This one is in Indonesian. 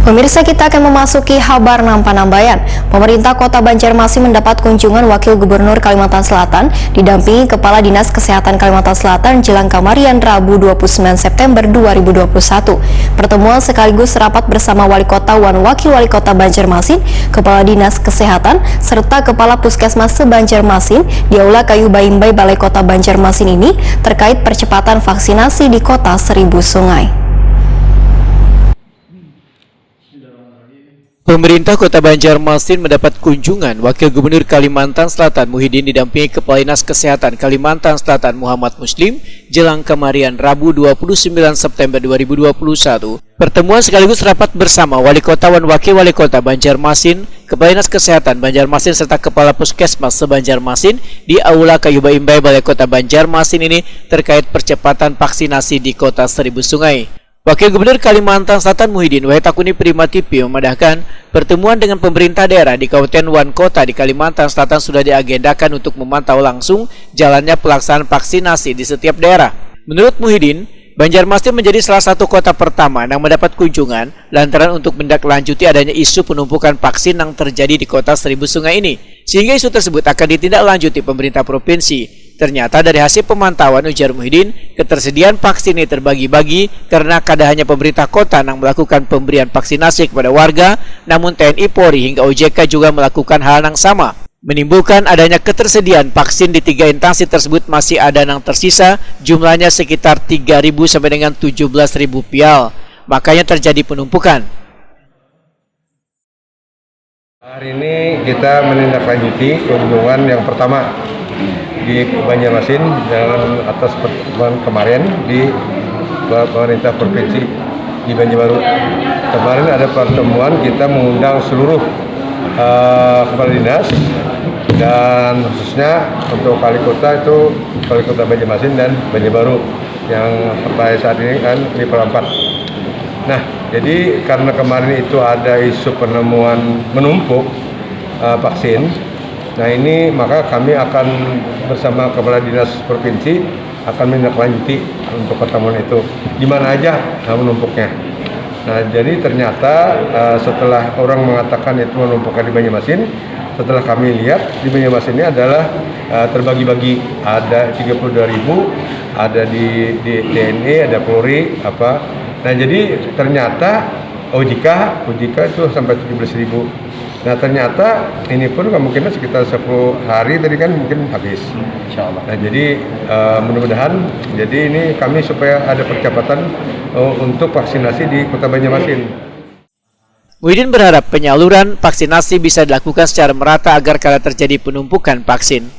Pemirsa, kita akan memasuki kabar Nampan-Nambayan. Pemerintah Kota Banjarmasin mendapat kunjungan Wakil Gubernur Kalimantan Selatan didampingi Kepala Dinas Kesehatan Kalimantan Selatan Jelang Kamarian Rabu 29 September 2021. Pertemuan sekaligus rapat bersama Wali Kota dan Wakil Wali Kota Banjarmasin, Kepala Dinas Kesehatan, serta Kepala Puskesmas se-Banjarmasin di Aula Kayu Baimbai Balai Kota Banjarmasin ini terkait percepatan vaksinasi di Kota Seribu Sungai. Pemerintah Kota Banjarmasin mendapat kunjungan Wakil Gubernur Kalimantan Selatan Muhyiddin didampingi Kepala Dinas Kesehatan Kalimantan Selatan Muhammad Muslim jelang Kamarian Rabu 29 September 2021. Pertemuan sekaligus rapat bersama Wali Kota dan Wakil Wali Kota Banjarmasin, Kepala Dinas Kesehatan Banjarmasin serta Kepala Puskesmas se-Banjarmasin di Aula Kayu Baimbai Balai Kota Banjarmasin ini terkait percepatan vaksinasi di Kota Seribu Sungai. Wakil Gubernur Kalimantan Selatan Muhyiddin Wahitakuni Prima TV memadahkan pertemuan dengan pemerintah daerah di Kabupaten Wan Kota di Kalimantan Selatan sudah diagendakan untuk memantau langsung jalannya pelaksanaan vaksinasi di setiap daerah. Menurut Muhyiddin, Banjarmasin menjadi salah satu kota pertama yang mendapat kunjungan lantaran untuk menindaklanjuti adanya isu penumpukan vaksin yang terjadi di Kota Seribu Sungai ini. Sehingga isu tersebut akan ditindaklanjuti pemerintah provinsi. Ternyata dari hasil pemantauan, ujar Muhyiddin, ketersediaan vaksin ini terbagi-bagi karena kada hanya pemerintah kota yang melakukan pemberian vaksinasi kepada warga, namun TNI, Polri hingga OJK juga melakukan hal yang sama. Menimbulkan adanya ketersediaan vaksin di 3 instansi tersebut masih ada yang tersisa, jumlahnya sekitar 3.000 sampai dengan 17.000 pial. Makanya terjadi penumpukan. Hari ini kita menindaklanjuti kunjungan yang pertama di Banjarmasin dengan atas pertemuan kemarin di pemerintah provinsi di Banjarbaru. Kemarin ada pertemuan, kita mengundang seluruh kepala dinas dan khususnya untuk wali kota itu wali kota Banjarmasin dan Banjarbaru yang sampai saat ini kan di perempat. Nah, jadi karena kemarin itu ada isu penemuan menumpuk vaksin. Nah ini maka kami akan bersama Kepala Dinas Provinsi akan menindaklanjuti untuk pertemuan itu di mana aja menumpuknya. Nah jadi ternyata setelah orang mengatakan itu menumpukkan di Banjarmasin, setelah kami lihat di Banjarmasin ini adalah terbagi-bagi, ada 32.000, ada di TNI, ada Polri, apa. Nah jadi ternyata OJK itu sampai 17.000. Nah ternyata ini pun kemungkinan sekitar 10 hari tadi kan mungkin habis. Insyaallah. Nah jadi mudah-mudahan jadi ini kami supaya ada percepatan untuk vaksinasi di Kota Banjarmasin. Muhyiddin berharap penyaluran vaksinasi bisa dilakukan secara merata agar kada terjadi penumpukan vaksin.